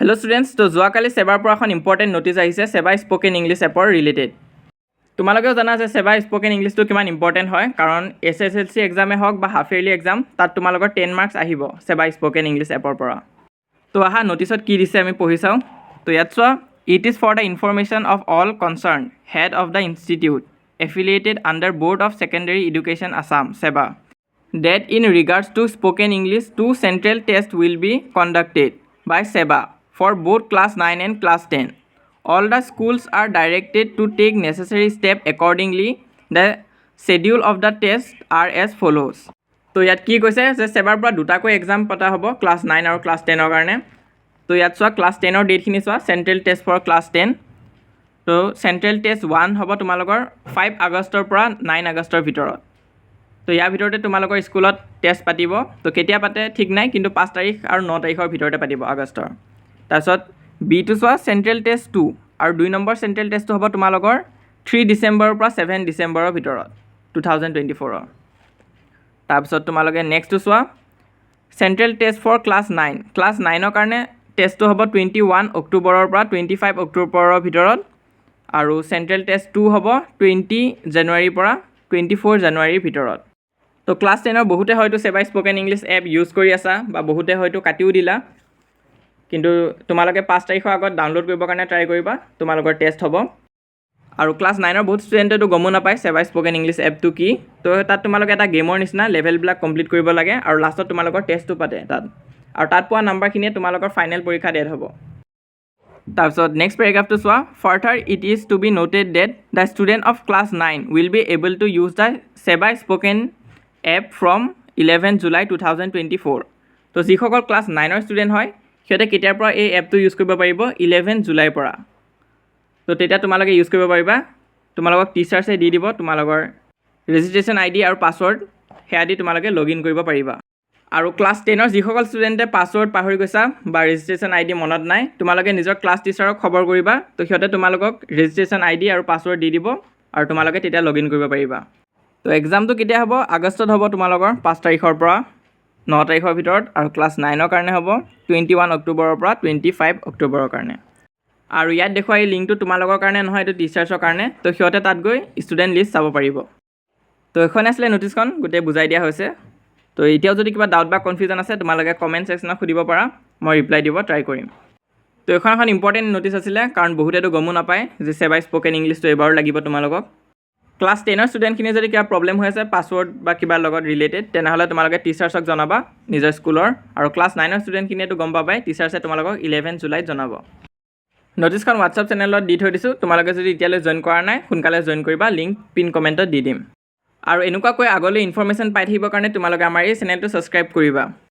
Hello students, তো যোৱাকালি সেবাৰ পৰা এখন ইম্পৰ্টেণ্ট নোটিছ আহিছে সেবা স্পোকেন ইংলিছ এপৰ ৰিলেটেড। তোমালোকেও জানা যে সেবা স্পোকেন ইংলিছটো কিমান ইম্পৰ্টেণ্ট হয়, কাৰণ SSLC এক্সামে হওক বা হাফ ইয়াৰলি এক্সাম তাত তোমালোকৰ 10 মাৰ্কছ আহিব সেবা স্পোকেন ইংলিছ এপৰ পৰা। তো আহা নোটিছত কি দিছে আমি পঢ়ি চাওঁ। তো ইয়াত চোৱা, it is for the information of all concerned head of the institute affiliated under board of secondary education Assam SEBA that in regards to spoken English, 2 central tests will be conducted by SEBA for both class 9 and class 10. All the schools are directed to take necessary steps accordingly. The schedule of the tests are as follows. তো ইয়াত কি কৈছে যে সেবাৰ পৰা দুটাকৈ exam পতা হ'ব class 9 আৰু ক্লাছ 10ৰ কাৰণে। তো ইয়াত চোৱা ক্লাছ 10ৰ ডেটখিনি চোৱা, চেণ্ট্ৰেল টেষ্ট ফৰ ক্লাছ 10। তো চেণ্ট্ৰেল টেষ্ট 1 হ'ব তোমালোকৰ 5 আগষ্টৰ পৰা 9 আগষ্টৰ ভিতৰত। তো ইয়াৰ ভিতৰতে তোমালোকৰ স্কুলত টেষ্ট পাতিব। তো কেতিয়া পাতে ঠিক নাই, কিন্তু 5 তাৰিখ আৰু 9 তাৰিখৰ ভিতৰতে পাতিব আগষ্টৰ। তাৰপিছত বিটো চোৱা, চেণ্ট্ৰেল টেষ্ট 2 আৰু 2 নম্বৰ চেণ্ট্ৰেল টেষ্টটো হ'ব তোমালোকৰ 3 ডিচেম্বৰৰ পৰা 7 ডিচেম্বৰৰ ভিতৰত 2024। তাৰপিছত তোমালোকে নেক্সটটো চোৱা, central test for class 9। Class 9ৰ কাৰণে টেষ্টটো হ'ব 21 অক্টোবৰৰ পৰা 25 অক্টোবৰৰ ভিতৰত, আৰু চেণ্ট্ৰেল টেষ্ট 2 হ'ব 20 জানুৱাৰীৰ পৰা 24 জানুৱাৰীৰ ভিতৰত। তো ক্লাছ 10ৰ বহুতে হয়তো সেবা স্পোকেন ইংলিছ এপ ইউজ কৰি আছা, বা বহুতে হয়তো কাটিও দিলা, কিন্তু তোমালোকে 5 তাৰিখৰ আগত ডাউনলোড কৰিবৰ কাৰণে ট্ৰাই কৰিবা, তোমালোকৰ টেষ্ট হ'ব। আৰু ক্লাছ 9ৰ বহুত ষ্টুডেণ্টেতো গমো নাপায় সেবা স্পোকেন ইংলিছ এপটো কি। তো তাত তোমালোকে এটা গেমৰ নিচিনা লেভেলবিলাক কমপ্লিট কৰিব লাগে, আৰু লাষ্টত তোমালোকৰ টেষ্টটো পাতে তাত, আৰু তাত পোৱা নাম্বাৰখিনিয়ে তোমালোকৰ ফাইনেল পৰীক্ষাত এড হ'ব। তাৰপিছত নেক্সট পেৰাগ্ৰাফটো চোৱা, further it is to be noted that the student of class 9 will be able to use the SEBA spoken app from 11 July 2024। তো যিসকল ক্লাছ 9ৰ ষ্টুডেণ্ট হয় সিহঁতে কেতিয়াৰ পৰা এই এপটো ইউজ কৰিব পাৰিব, 11 জুলাইৰ পৰা। তো তেতিয়া তোমালোকে ইউজ কৰিব পাৰিবা। তোমালোকক টিচাৰ্ছে দি দিব তোমালোকৰ ৰেজিষ্ট্ৰেশ্যন ID আৰু পাছৱৰ্ড, সেয়া দি তোমালোকে লগ ইন কৰিব পাৰিবা। আৰু ক্লাছ 10ৰ যিসকল ষ্টুডেণ্টে পাছৱৰ্ড পাহৰি গৈছা বা ৰেজিষ্ট্ৰেশ্যন ID মনত নাই, তোমালোকে নিজৰ ক্লাছ টিচাৰক খবৰ কৰিবা। তো সিহঁতে তোমালোকক ৰেজিষ্ট্ৰেশ্যন ID আৰু পাছৱৰ্ড দি দিব, আৰু তোমালোকে তেতিয়া লগ ইন কৰিব পাৰিবা। তো এক্সামটো কেতিয়া হ'ব, আগষ্টত হ'ব তোমালোকৰ 5 তাৰিখৰ পৰা 9 তাৰিখৰ ভিতৰত, আৰু ক্লাছ 9ৰ কাৰণে হ'ব 21 অক্টোবৰৰ পৰা 25 অক্টোবৰৰ কাৰণে। আৰু ইয়াত দেখুওৱা এই লিংকটো তোমালোকৰ কাৰণে নহয়, এইটো টিচাৰ্ছৰ কাৰণে। তো সিহঁতে তাত গৈ ষ্টুডেণ্ট লিষ্ট চাব পাৰিব। তো এইখন আছিলে নোটিছখন, গোটেই বুজাই দিয়া হৈছে। তো এতিয়াও যদি কিবা ডাউট বা কনফিউজন আছে তোমালোকে কমেণ্ট ছেকশ্যনত সুধিব পাৰা, মই ৰিপ্লাই দিব ট্ৰাই কৰিম। তো এইখন এখন ইম্পৰ্টেণ্ট নোটিছ আছিলে, কাৰণ বহুতেতো গমো নাপায় যে সেবা স্পোকেন ইংলিছটো এবাৰো লাগিব তোমালোকক। ক্লাছ 10ৰ ষ্টুডেণ্টখিনি যদি কিবা প্ৰব্লেম হৈ আছে পাছৱৰ্ড বা কিবা লগত ৰিলেটেড, তেনেহ'লে তোমালোকে টিচাৰ্ছক জনাবা নিজৰ স্কুলৰ। আৰু ক্লাছ 9ৰ ষ্টুডেণ্টখিনিয়েতো গম পাবাই, টিচাৰ্ছে তোমালোকক 11 জুলাইত জনাব। নোটিছখন হোৱাটছআপ চেনেলত দি থৈ দিছোঁ, তোমালোকে যদি এতিয়ালৈ জইন কৰা নাই সোনকালে জইন কৰিবা, লিংক পিন কমেণ্টত দি দিম। আৰু এনেকুৱাকৈ আগলৈ ইনফৰমেশ্যন পাই থাকিবৰ কাৰণে তোমালোকে আমাৰ এই চেনেলটো ছাবস্ক্ৰাইব কৰিবা।